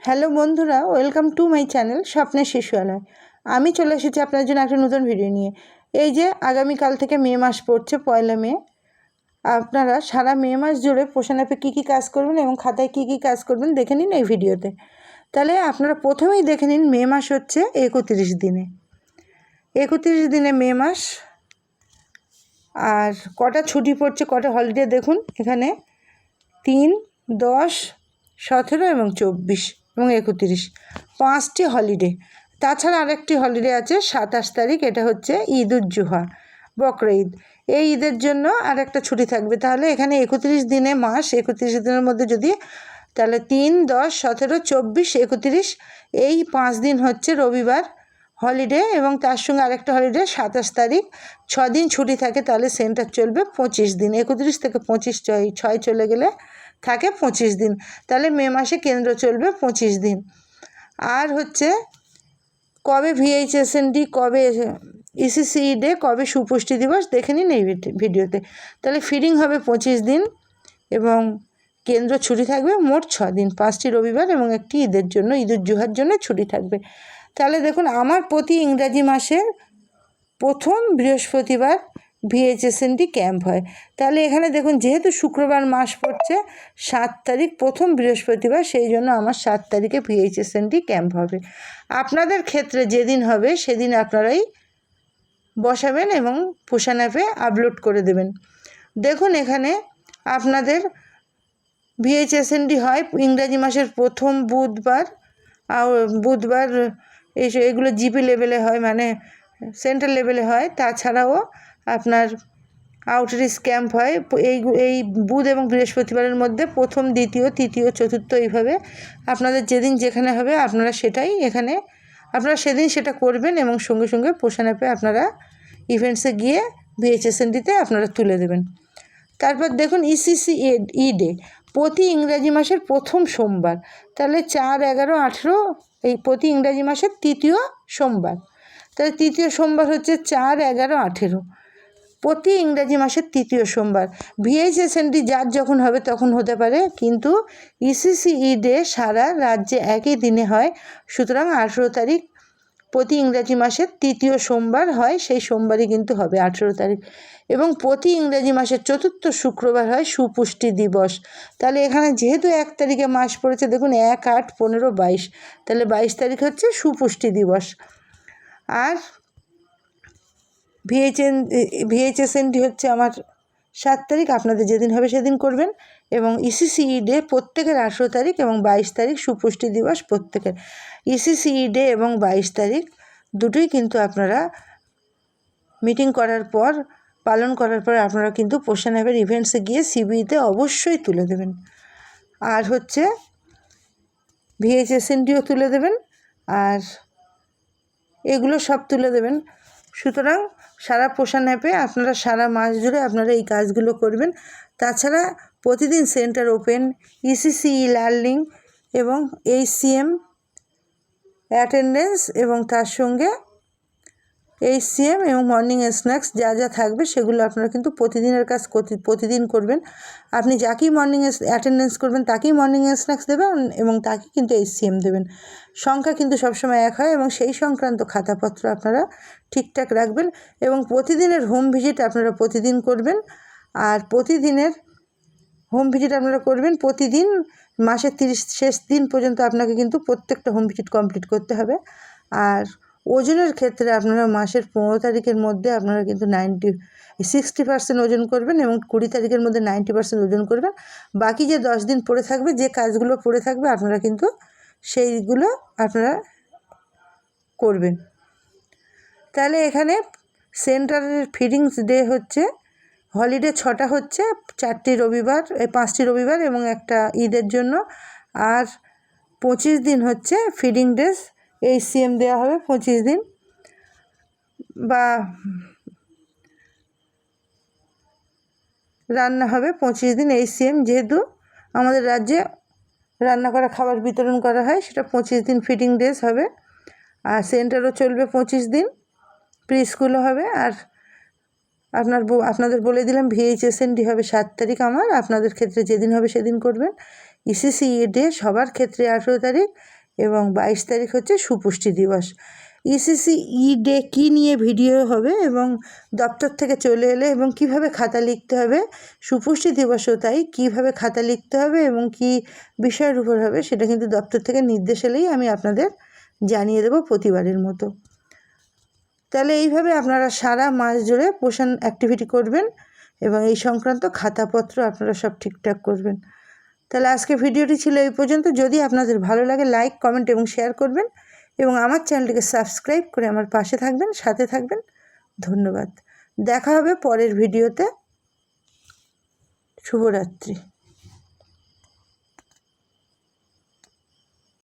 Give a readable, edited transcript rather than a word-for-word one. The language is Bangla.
হ্যালো বন্ধুরা, ওয়েলকাম টু মাই চ্যানেল স্বপ্নের শিশুয়ালয়। আমি চলে এসেছি আপনার জন্য একটা নতুন ভিডিও নিয়ে। এই যে আগামীকাল থেকে মে মাস পড়ছে, 1 মে। আপনারা সারা মে মাস জুড়ে পোষণ অ্যাপে কী কী কাজ করবেন এবং খাতায় কী কী কাজ করবেন দেখে নিন এই ভিডিওতে। তাহলে আপনারা প্রথমেই দেখে নিন, মে মাস হচ্ছে 31 দিনে। 31 দিনে মে মাস। আর কটা ছুটি পড়ছে, কটা হলিডে দেখুন এখানে: 3, 10, 17 এবং 24 এবং 31, 5টি হলিডে। তাছাড়া আরেকটি হলিডে আছে 27 তারিখ, এটা হচ্ছে ঈদ উজ জুহা, বকরা ঈদ। এই ঈদের জন্য আর একটা ছুটি থাকবে। তাহলে এখানে 31 দিনে মাস, 31 দিনের মধ্যে যদি, তাহলে 3, 10, 17, 24, 31, এই 5 দিন হচ্ছে রবিবার হলিডে, এবং তার সঙ্গে আরেকটা হলিডে 27 তারিখ। 6 দিন ছুটি থাকে, তাহলে সেন্টার চলবে 25 দিন। 31 থেকে 25, 6 চলে গেলে থাকে 25 দিন। তাহলে মে মাসে কেন্দ্র চলবে 25 দিন। আর হচ্ছে কবে VHSND, কবে ECCE ডে, কবে সুপুষ্টি দিবস দেখে নিন এই ভিডিওতে। তাহলে ফিডিং হবে 25 দিন এবং কেন্দ্র ছুটি থাকবে মোট 6 দিন, 5টি রবিবার এবং একটি ঈদের জন্য, ঈদ উজ জুহার জন্য ছুটি থাকবে। তাহলে দেখুন, আমার প্রতি ইংরাজি মাসের প্রথম বৃহস্পতিবার VHSND ক্যাম্প হয়। তাহলে এখানে দেখুন, যেহেতু শুক্রবার মাস পড়ছে 7 তারিখ, প্রথম বৃহস্পতিবার, সেই জন্য আমার 7 তারিখে VHSND ক্যাম্প হবে। আপনাদের ক্ষেত্রে যেদিন হবে সেদিন আপনারাই বসাবেন এবং পোষণ অ্যাপে আপলোড করে দেবেন। দেখুন এখানে আপনাদের VHSND হয় ইংরাজি মাসের প্রথম বুধবার, আর বুধবার এগুলো জিপি লেভেলে হয়, মানে সেন্ট্রাল লেভেলে হয়। তাছাড়াও আপনার আউটরিচ ক্যাম্প হয় এই বুধ এবং বৃহস্পতিবারের মধ্যে, প্রথম, দ্বিতীয়, তৃতীয়, চতুর্থ, এইভাবে আপনাদের যেদিন যেখানে হবে আপনারা সেটাই এখানে আপনারা সেদিন সেটা করবেন এবং সঙ্গে সঙ্গে পোষণ অ্যাপে আপনারা ইভেন্টসে গিয়ে VHSNDতে আপনারা তুলে দেবেন। তারপর দেখুন ECCE ডে, প্রতি ইংরাজি মাসের প্রথম সোমবার। তাহলে 4, 11, 18, এই প্রতি ইংরাজি মাসের তৃতীয় সোমবার। তাহলে তৃতীয় সোমবার হচ্ছে 4, 11, 18, প্রতি ইংরাজি মাসের তৃতীয় সোমবার। VHSND যার যখন হবে তখন হতে পারে, কিন্তু ECCE ডে সারা রাজ্যে একই দিনে হয়। সুতরাং 18 তারিখ প্রতি ইংরাজি মাসের তৃতীয় সোমবার হয়, সেই সোমবারই কিন্তু হবে 18 তারিখ। এবং প্রতি ইংরাজি মাসের চতুর্থ শুক্রবার হয় সুপুষ্টি দিবস। তাহলে এখানে যেহেতু 1 তারিখে মাস পড়েছে, দেখুন 1, 8, 15, 22, তাহলে 22 তারিখ হচ্ছে সুপুষ্টি দিবস। আর VHSND হচ্ছে আমার 7 তারিখ, আপনাদের যেদিন হবে সেদিন করবেন। এবং ECCE ডে প্রত্যেকের 18 তারিখ এবং 22 তারিখ, সুপুষ্টি দিবস প্রত্যেকের। ECCE ডে এবং 22 তারিখ দুটোই কিন্তু আপনারা মিটিং করার পর, পালন করার পর আপনারা কিন্তু পোষণ অ্যাপের ইভেন্টসে গিয়ে CBEতে অবশ্যই তুলে দেবেন। আর হচ্ছে VHSNDও তুলে দেবেন, আর এগুলো সব তুলে দেবেন। সুতরাং সারা পোষণ অ্যাপে আপনারা সারা মাস জুড়ে আপনারা এই কাজগুলো করবেন। তাছাড়া প্রতিদিন সেন্টার ওপেন, ECCE লার্নিং এবং HCM অ্যাটেন্ডেন্স, এবং তার সঙ্গে HCM এবং মর্নিং স্ন্যাক্স যা যা থাকবে সেগুলো আপনারা কিন্তু প্রতিদিনের কাজ প্রতিদিন করবেন। আপনি যাকেই মর্নিং অ্যাটেন্ডেন্স করবেন তাকেই মর্নিং স্ন্যাক্স দেবেন এবং তাকেই কিন্তু HCM দেবেন। সংখ্যা কিন্তু সবসময় এক হয়, এবং সেই সংক্রান্ত খাতাপত্র আপনারা ঠিকঠাক রাখবেন। এবং প্রতিদিনের হোম ভিজিট আপনারা প্রতিদিন করবেন। আর প্রতিদিনের হোম ভিজিট আপনারা করবেন প্রতিদিন, মাসের 30 শেষ দিন পর্যন্ত আপনাকে কিন্তু প্রত্যেকটা হোম ভিজিট কমপ্লিট করতে হবে। আর ওজনের ক্ষেত্রে আপনারা মাসের 15 তারিখের মধ্যে আপনারা কিন্তু 60% ওজন করবেন এবং 20 তারিখের মধ্যে 90% ওজন করবেন। বাকি যে 10 দিন পড়ে থাকবে, যে কাজগুলো পড়ে থাকবে আপনারা কিন্তু সেইগুলো আপনারা করবেন। তাহলে এখানে সেন্টারের ফিডিংস ডে হচ্ছে, হলিডে 6টা হচ্ছে, 4টি রবিবার, 5টি রবিবার এবং একটা ঈদের জন্য। আর 25 দিন হচ্ছে ফিডিং ডেজ, HCM দেওয়া হবে 25 দিন, বা রান্না হবে 25 দিন HCM। যেহেতু আমাদের রাজ্যে রান্না করা খাবার বিতরণ করা হয়, সেটা 25 দিন ফিডিং ডেজ হবে। আর সেন্টারও চলবে 25 দিন, প্রি স্কুলও হবে। আর আপনাদের বলে দিলাম VHSND হবে 7 তারিখ আমার, আপনাদের ক্ষেত্রে যেদিন হবে সেদিন করবেন। ইসিসি ডে সবার ক্ষেত্রে 18 তারিখ এবং 22 তারিখ হচ্ছে সুপুষ্টি দিবস। ইসিসি ডে কী নিয়ে ভিডিও হবে এবং দপ্তর থেকে চলে এলে এবং কিভাবে খাতা লিখতে হবে, সুপুষ্টি দিবসও তাই, কীভাবে খাতা লিখতে হবে এবং কি বিষয়ের উপর হবে সেটা কিন্তু দপ্তর থেকে নির্দেশ এলেই আমি আপনাদের জানিয়ে দেবো প্রতিবারের মতো। তাহলে এইভাবে আপনারা সারা মাস জুড়ে পোষণ অ্যাক্টিভিটি করবেন এবং এই সংক্রান্ত খাতাপত্র আপনারা সব ঠিকঠাক করবেন। তাহলে আজকে ভিডিওটি ছিল এই পর্যন্ত। যদি আপনাদের ভালো লাগে লাইক, কমেন্ট এবং শেয়ার করবেন এবং আমার চ্যানেলটিকে সাবস্ক্রাইব করে আমার পাশে থাকবেন, সাথে থাকবেন। ধন্যবাদ। দেখা হবে পরের ভিডিওতে। শুভরাত্রি।